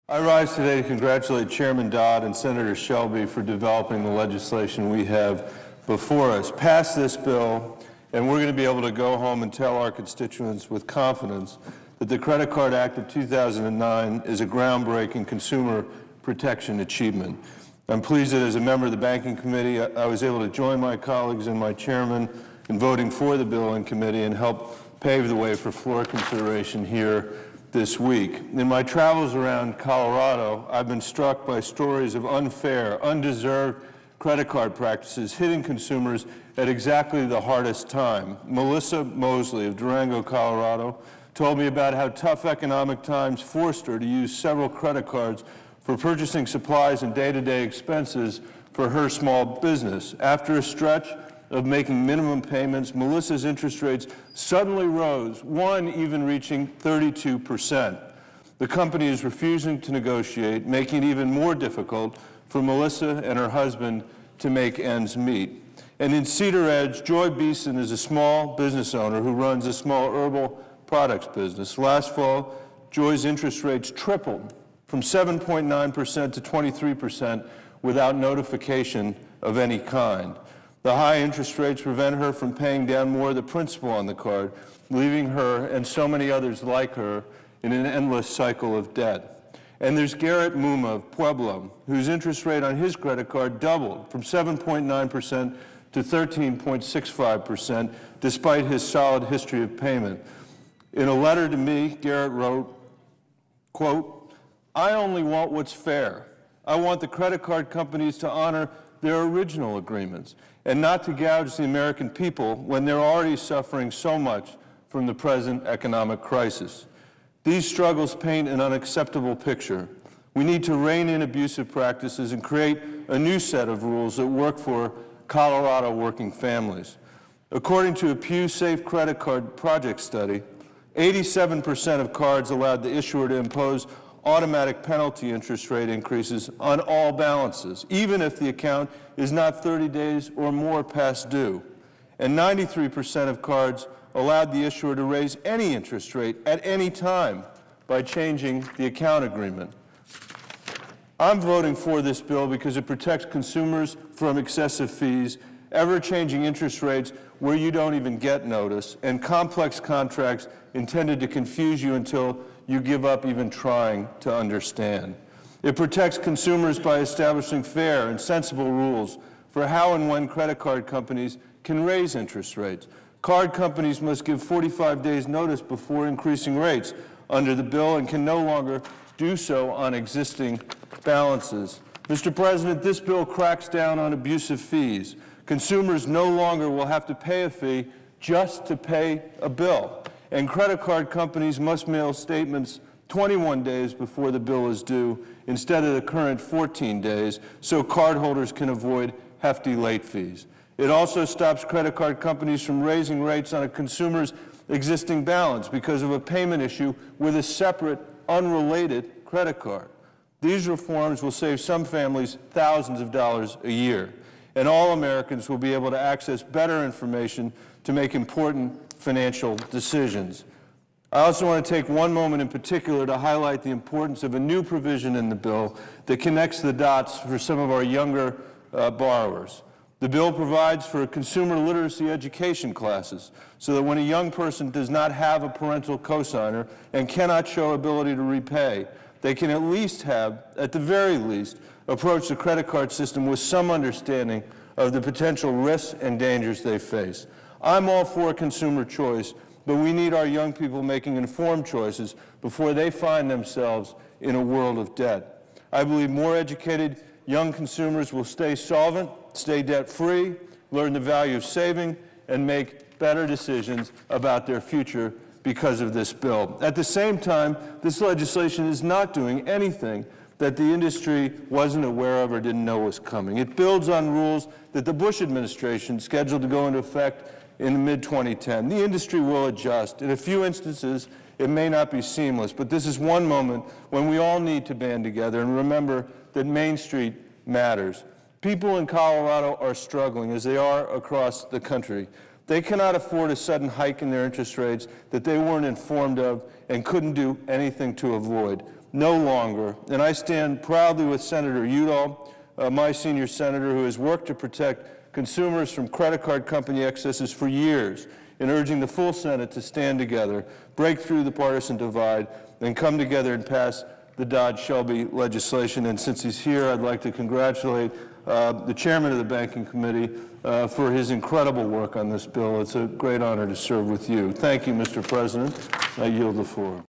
I rise today to congratulate Chairman Dodd and Senator Shelby for developing the legislation we have before us. Pass this bill, and we're going to be able to go home and tell our constituents with confidence that the Credit Card Act of 2009 is a groundbreaking consumer protection achievement. I'm pleased that as a member of the Banking Committee, I was able to join my colleagues and my chairman in voting for the bill in committee and help pave the way for floor consideration here this week. In my travels around Colorado, I've been struck by stories of unfair, undeserved credit card practices hitting consumers at exactly the hardest time. Melissa Mosley of Durango, Colorado, told me about how tough economic times forced her to use several credit cards for purchasing supplies and day-to-day expenses for her small business. After a stretch of making minimum payments, Melissa's interest rates suddenly rose, one even reaching 32%. The company is refusing to negotiate, making it even more difficult for Melissa and her husband to make ends meet. And in Cedar Edge, Joy Beeson is a small business owner who runs a small herbal products business. Last fall, Joy's interest rates tripled from 7.9% to 23% without notification of any kind. The high interest rates prevent her from paying down more of the principal on the card, leaving her and so many others like her in an endless cycle of debt. And there's Garrett Muma of Pueblo, whose interest rate on his credit card doubled from 7.9% to 13.65%, despite his solid history of payment. In a letter to me, Garrett wrote, quote, "I only want what's fair. I want the credit card companies to honor their original agreements and not to gouge the American people when they're already suffering so much from the present economic crisis. These struggles paint an unacceptable picture. We need to rein in abusive practices and create a new set of rules that work for Colorado working families." According to a Pew Safe Credit Card Project study, 87% of cards allowed the issuer to impose automatic penalty interest rate increases on all balances, even if the account is not 30 days or more past due. And 93% of cards allowed the issuer to raise any interest rate at any time by changing the account agreement. I'm voting for this bill because it protects consumers from excessive fees, ever-changing interest rates where you don't even get notice, and complex contracts intended to confuse you until you give up even trying to understand. It protects consumers by establishing fair and sensible rules for how and when credit card companies can raise interest rates. Card companies must give 45 days notice before increasing rates under the bill and can no longer do so on existing balances. Mr. President, this bill cracks down on abusive fees. Consumers no longer will have to pay a fee just to pay a bill. And credit card companies must mail statements 21 days before the bill is due instead of the current 14 days so cardholders can avoid hefty late fees. It also stops credit card companies from raising rates on a consumer's existing balance because of a payment issue with a separate, unrelated credit card. These reforms will save some families thousands of dollars a year, and all Americans will be able to access better information to make important financial decisions. I also want to take one moment in particular to highlight the importance of a new provision in the bill that connects the dots for some of our younger borrowers. The bill provides for consumer literacy education classes so that when a young person does not have a parental cosigner and cannot show ability to repay, they can at the very least, approach the credit card system with some understanding of the potential risks and dangers they face. I'm all for consumer choice, but we need our young people making informed choices before they find themselves in a world of debt. I believe more educated young consumers will stay solvent, stay debt-free, learn the value of saving, and make better decisions about their future because of this bill. At the same time, this legislation is not doing anything that the industry wasn't aware of or didn't know was coming. It builds on rules that the Bush administration scheduled to go into effect in mid-2010. The industry will adjust. In a few instances, it may not be seamless, but this is one moment when we all need to band together and remember that Main Street matters. People in Colorado are struggling, as they are across the country. They cannot afford a sudden hike in their interest rates that they weren't informed of and couldn't do anything to avoid. no longer. And I stand proudly with Senator Udall, my senior senator, who has worked to protect consumers from credit card company excesses for years, in urging the full Senate to stand together, break through the partisan divide, and come together and pass the Dodd-Shelby legislation. And since he's here, I'd like to congratulate the chairman of the Banking Committee for his incredible work on this bill. It's a great honor to serve with you. Thank you, Mr. President. I yield the floor.